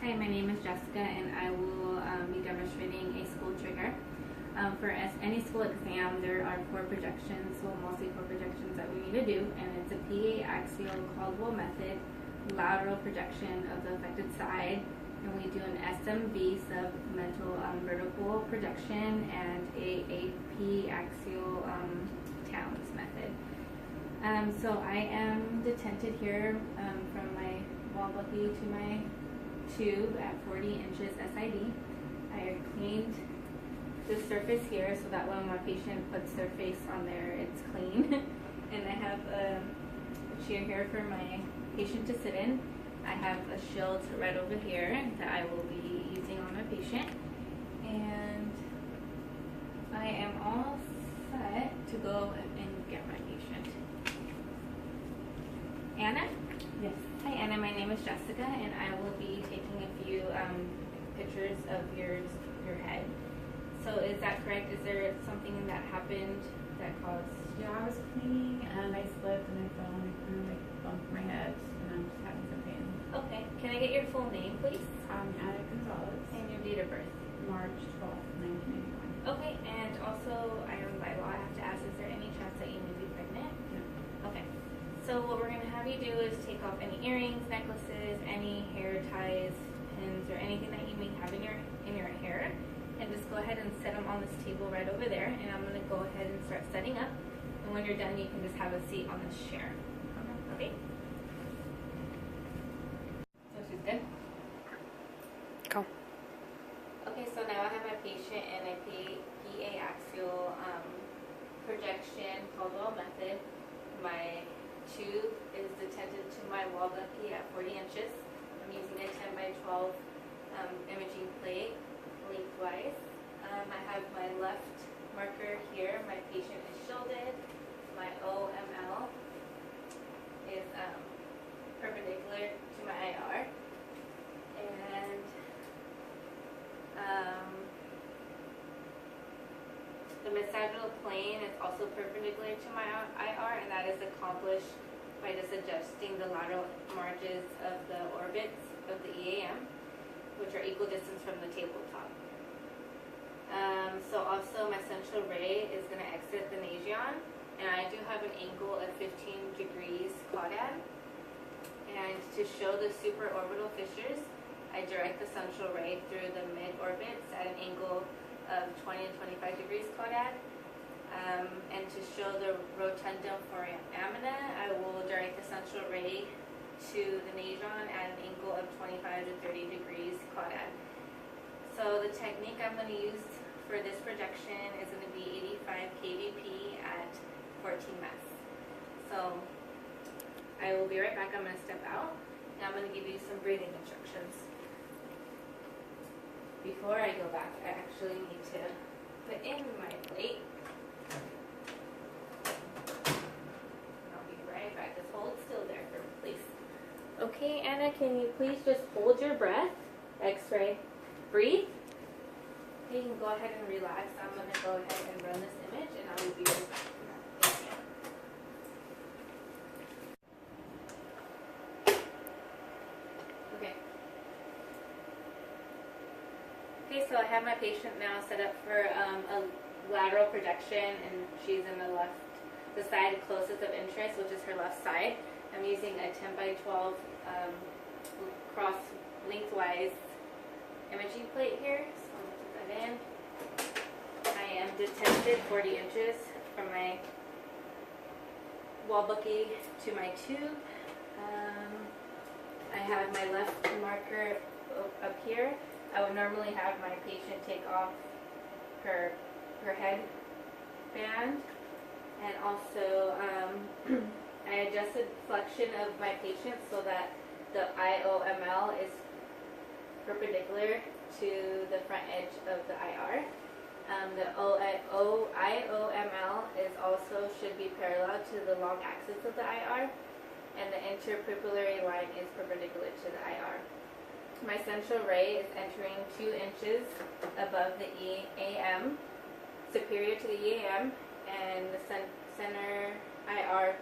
Hi, my name is Jessica, and I will be demonstrating a school trigger. For any school exam, there are 4 projections, well, mostly 4 projections that we need to do, and it's a PA axial Caldwell method, lateral projection of the affected side, and we do an SMV submental vertical projection, and a AP axial Townes method. So I am detented here from my wall bucky to my tube at 40 inches SID. I cleaned the surface here so that when my patient puts their face on there, it's clean. And I have a chair here for my patient to sit in. I have a shield right over here that I will be using on my patient. And I am all set to go and get my patient. Anna? Yes. Hi Anna, my name is Jessica, and I will be taking a few pictures of your head. So is that correct? Is there something that happened that caused? Yeah, I was cleaning and I slipped and I fell and I kind of like bumped my head and I'm just having some pain. Okay. Can I get your full name, please? Anna Gonzalez. And your date of birth? March 12th, 1981. Okay. And also, I am by law, I have to ask, is there any chance that you may be pregnant? No. Okay. So what we're going to have you do is take off any earrings, necklaces, any hair ties, pins, or anything that you may have in your hair, and just go ahead and set them on this table right over there. And I'm going to go ahead and start setting up. And when you're done, you can just have a seat on this chair. Okay? So she's good. Go. Okay, so now I have my patient in a PA axial projection Caldwell method. My tube is detented to my wall bucky at 40 inches. I'm using a 10 by 12 imaging plate lengthwise. I have my left marker here. My patient is shielded. My OML is perpendicular to my IR. And the mid-sagittal plane is also perpendicular to my IR, and that is accomplished by just adjusting the lateral margins of the orbits of the EAM, which are equal distance from the tabletop. So also my central ray is going to exit the nasion, and I do have an angle of 15 degrees caudad. And to show the supraorbital fissures, I direct the central ray through the mid-orbits at an angle of 20 to 25 degrees caudad. And to show the rotundum foramina, I will direct the central ray to the nasion at an angle of 25 to 30 degrees caudad. So the technique I'm going to use for this projection is going to be 85 kVp at 14 Ms. So I will be right back. I'm going to step out, and I'm going to give you some breathing instructions. Before I go back, I actually need to put in my plate. I'll be right back. Just hold still there for me, please. Okay, Anna, can you please just hold your breath? X-ray. Breathe. Okay, you can go ahead and relax. I'm going to go ahead and run this image, and I will be right back. Thank you. Okay. Okay, so I have my patient now set up for a lateral projection, and she's in the side closest of interest, which is her left side. I'm using a 10 by 12 cross lengthwise imaging plate here, so I'm going to put that in. I am detented 40 inches from my wall bucky to my tube. I have my left marker up here. I would normally have my patient take off her headband, and also I adjusted flexion of my patient so that the IOML is perpendicular to the front edge of the IR. The IOML is also should be parallel to the long axis of the IR, and the interpupillary line is perpendicular to the IR. My central ray is entering 2 inches above the EAM, superior to the EAM, and the center IR,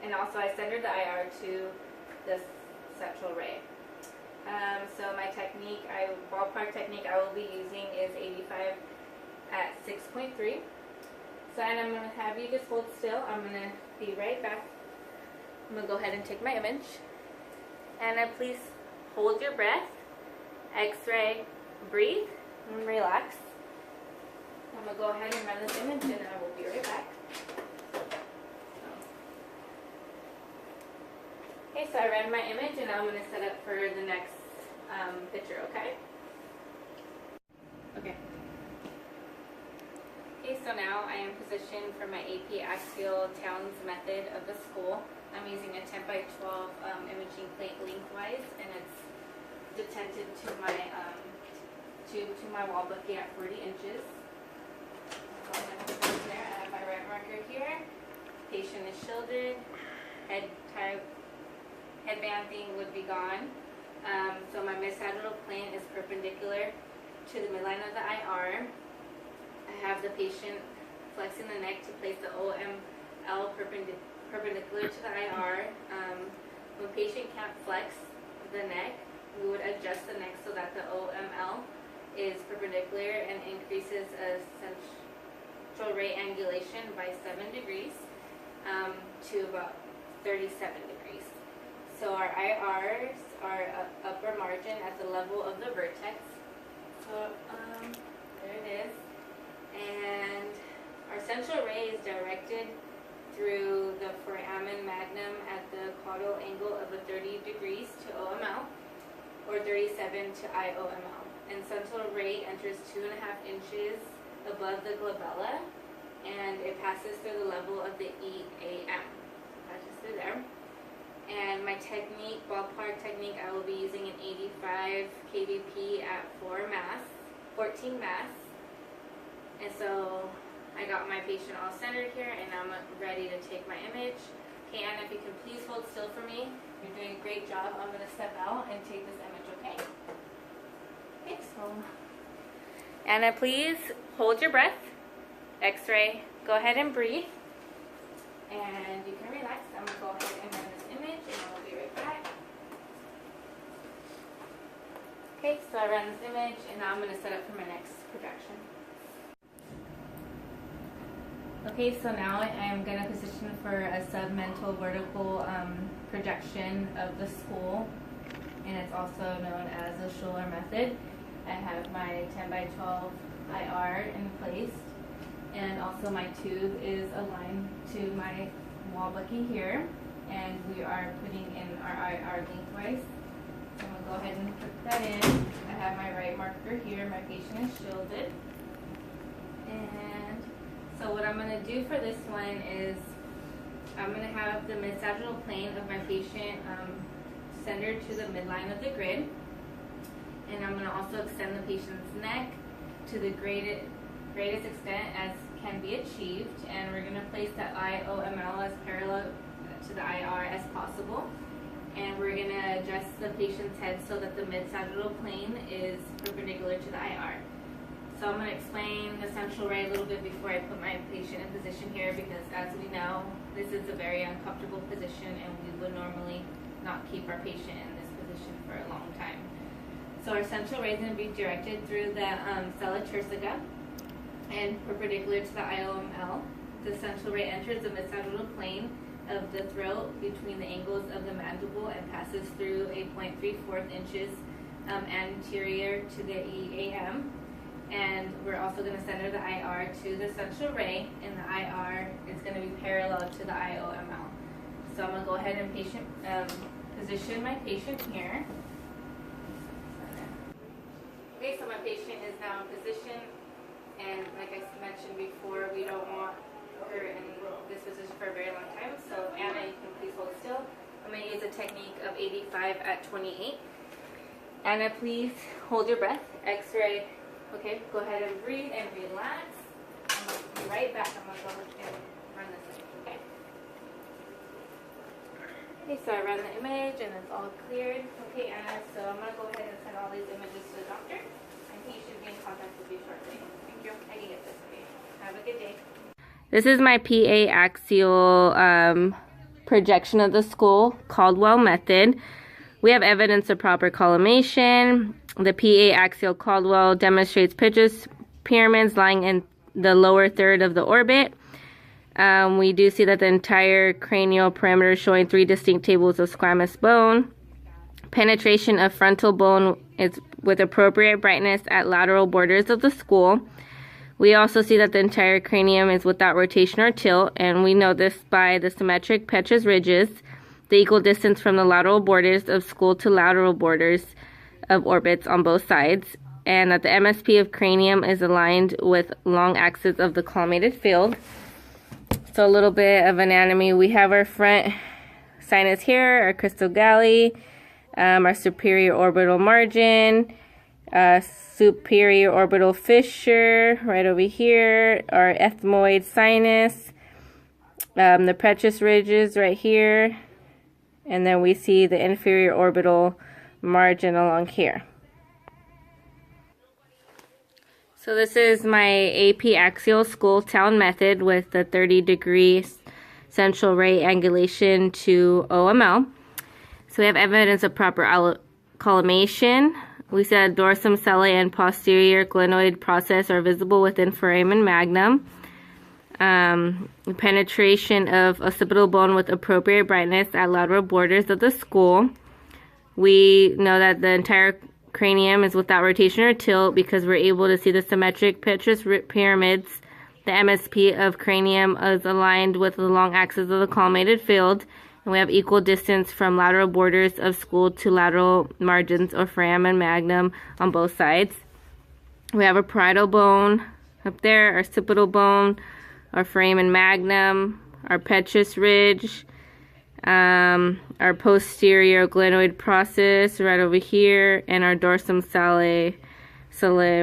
and also I centered the IR to the central ray. So my technique, ballpark technique I will be using is 85 at 6.3. So, and I'm going to have you just hold still. I'm going to be right back. I'm going to go ahead and take my image. And please hold your breath. X-ray, breathe, and relax. I'm going to go ahead and run this image and I will be right back. Okay, so I ran my image and now I'm going to set up for the next picture, okay? Okay. Okay, so now I am positioned for my AP Axial Towns method of the school. I'm using a 10 by 12 imaging plate lengthwise, and it's detented to my wall bucket at 40 inches. Go ahead and put it there. I have my red marker here. Patient is shielded. Headbanding would be gone. So my mid-sagittal plane is perpendicular to the midline of the IR. I have the patient flexing the neck to place the OML perpendicular to the IR. When patient can't flex the neck, we would adjust the neck so that the OML is perpendicular and increases a central ray angulation by 7 degrees to about 37 degrees. So our IRs are upper margin at the level of the vertex. So there it is. And our central ray is directed through the foramen magnum at the caudal angle of 30 degrees to OML, or 37 to IOML. And central ray enters 2.5 inches above the glabella, and it passes through the level of the EAM. Passes through there. And my technique, ballpark technique, I will be using an 85 kVp at 14 mass. And so I got my patient all centered here, and I'm ready to take my image. Okay, Anna, if you can please hold still for me. You're doing a great job. I'm going to step out and take this image, okay? Okay, so Anna, please hold your breath. X-ray. Go ahead and breathe. And you can relax. I'm going to go ahead and run this image, and I will be right back. Okay, so I ran this image, and now I'm going to set up for my next projection. Okay, so now I am going to position for a submental vertical projection of the school, and it's also known as the Schuller method. I have my 10 by 12 IR in place, and also my tube is aligned to my wall bucky here, and we are putting in our IR lengthwise. So I'm going to go ahead and put that in. I have my right marker here. My patient is shielded. And so what I'm going to do for this one is I'm going to have the mid-sagittal plane of my patient centered to the midline of the grid. And I'm going to also extend the patient's neck to the greatest extent as can be achieved. And we're going to place the IOML as parallel to the IR as possible. And we're going to adjust the patient's head so that the mid-sagittal plane is perpendicular to the IR. So I'm going to explain the central ray a little bit before I put my patient in position here, because as we know, this is a very uncomfortable position, and we would normally not keep our patient in this position for a long time. So our central ray is going to be directed through the sella turcica and perpendicular to the IOML. The central ray enters the mid-sagittal plane of the throat between the angles of the mandible and passes through a 0.34 inches anterior to the EAM. And we're also going to center the IR to the central ray, and the IR is going to be parallel to the IOML. So I'm going to go ahead and position my patient here. Okay, so my patient is now in position, and like I mentioned before, we don't want her in this position for a very long time. So Anna, you can please hold still. I'm going to use a technique of 85 at 28. Anna, please hold your breath. X-ray. Okay, go ahead and breathe and relax. I'm going to be right back. I'm going to go and run this image, okay? Okay, so I ran the image and it's all cleared. Okay, Anna, so I'm going to go ahead and send all these images to the doctor. I think he should be in contact with you shortly. Thank you. I can get this for you. Have a good day. This is my PA axial projection of the skull, Caldwell method. We have evidence of proper collimation. The PA axial Caldwell demonstrates pitches pyramids lying in the lower third of the orbit. We do see that the entire cranial perimeter is showing 3 distinct tables of squamous bone. Penetration of frontal bone is with appropriate brightness at lateral borders of the skull. We also see that the entire cranium is without rotation or tilt, and we know this by the symmetric Petrus ridges, the equal distance from the lateral borders of skull to lateral borders of orbits on both sides, and that the MSP of cranium is aligned with long axis of the collimated field. So a little bit of anatomy. We have our front sinus here, our crystal galley, our superior orbital margin, superior orbital fissure right over here, our ethmoid sinus, the Petrus ridges right here, and then we see the inferior orbital margin along here. So this is my AP axial skull town method with the 30-degree central ray angulation to OML. So we have evidence of proper collimation. We said dorsum sellae and posterior glenoid process are visible within foramen magnum. Penetration of occipital bone with appropriate brightness at lateral borders of the skull. We know that the entire cranium is without rotation or tilt because we're able to see the symmetric Petrus pyramids. The MSP of cranium is aligned with the long axis of the collimated field. And we have equal distance from lateral borders of skull to lateral margins or foramen magnum on both sides. We have a parietal bone up there, our occipital bone, our foramen magnum, our Petrus ridge, our posterior glenoid process right over here, and our dorsum sellae,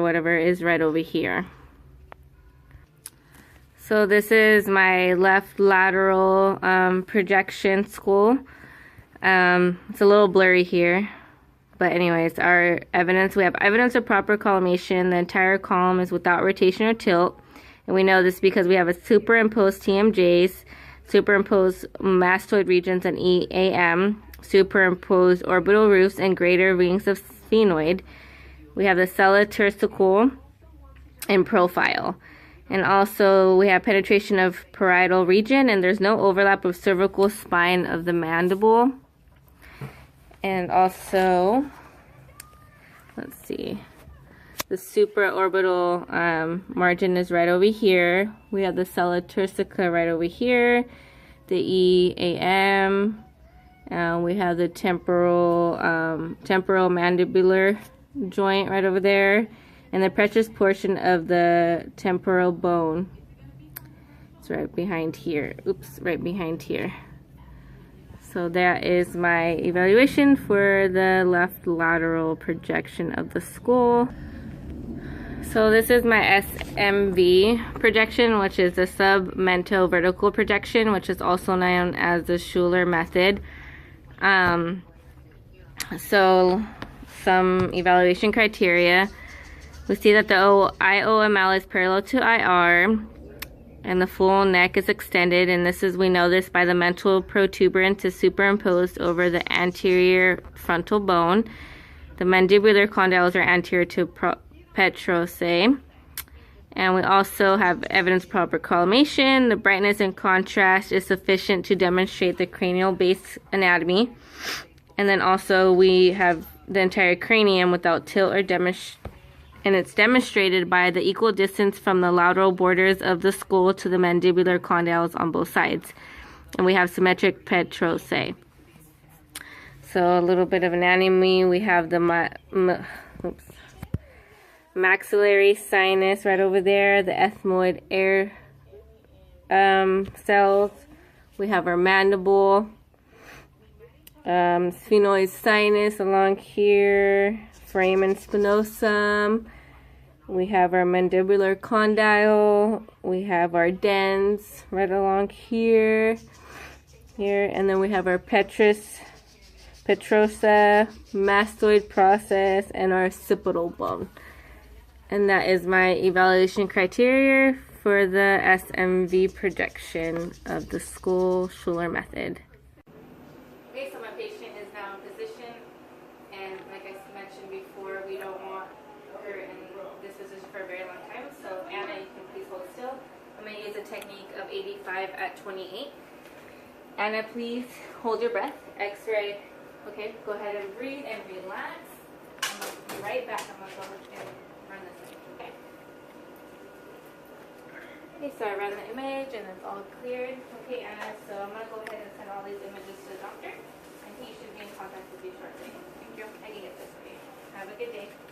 whatever, is right over here. So this is my left lateral projection skull. It's a little blurry here. But anyways, our evidence, we have evidence of proper collimation. The entire column is without rotation or tilt. And we know this because we have a superimposed TMJs, superimposed mastoid regions and EAM, superimposed orbital roofs and greater rings of sphenoid. We have the sella turcicle in profile. And also we have penetration of parietal region, and there's no overlap of cervical spine of the mandible. And also, let's see, the supraorbital margin is right over here. We have the sella turcica right over here, the EAM. We have the temporal mandibular joint right over there, and the Petrus portion of the temporal bone. It's right behind here. Oops, right behind here. So that is my evaluation for the left lateral projection of the skull. So this is my SMV projection, which is the submental vertical projection, which is also known as the Schuler method. So some evaluation criteria. We see that the IOML is parallel to IR, and the full neck is extended, and this is, we know this by the mental protuberance is superimposed over the anterior frontal bone. The mandibular condyles are anterior to petrosae. And we also have evidence of proper collimation. The brightness and contrast is sufficient to demonstrate the cranial base anatomy. And then also we have the entire cranium without tilt or and it's demonstrated by the equal distance from the lateral borders of the skull to the mandibular condyles on both sides. And we have symmetric petrosae. So a little bit of anatomy. We have the maxillary sinus right over there, the ethmoid air cells. We have our mandible, sphenoid sinus along here, foramen spinosum. We have our mandibular condyle. We have our dens right along here, and then we have our Petrosa, mastoid process, and our occipital bone. And that is my evaluation criteria for the SMV projection of the skull Schuler method. Okay, so my patient is now in position mentioned before, we don't want her in this position for a very long time. So Anna, you can please hold still. I'm going to use a technique of 85 at 28. Anna, please hold your breath. X-ray. Okay, go ahead and breathe and relax. I'm going to be right back. I'm going to go and run this image, okay? Okay, so I ran the image and it's all cleared. Okay, Anna, so I'm going to go ahead and send all these images to the doctor. And he should be in contact with you shortly. Thank you. I can get this for you. Have a good day.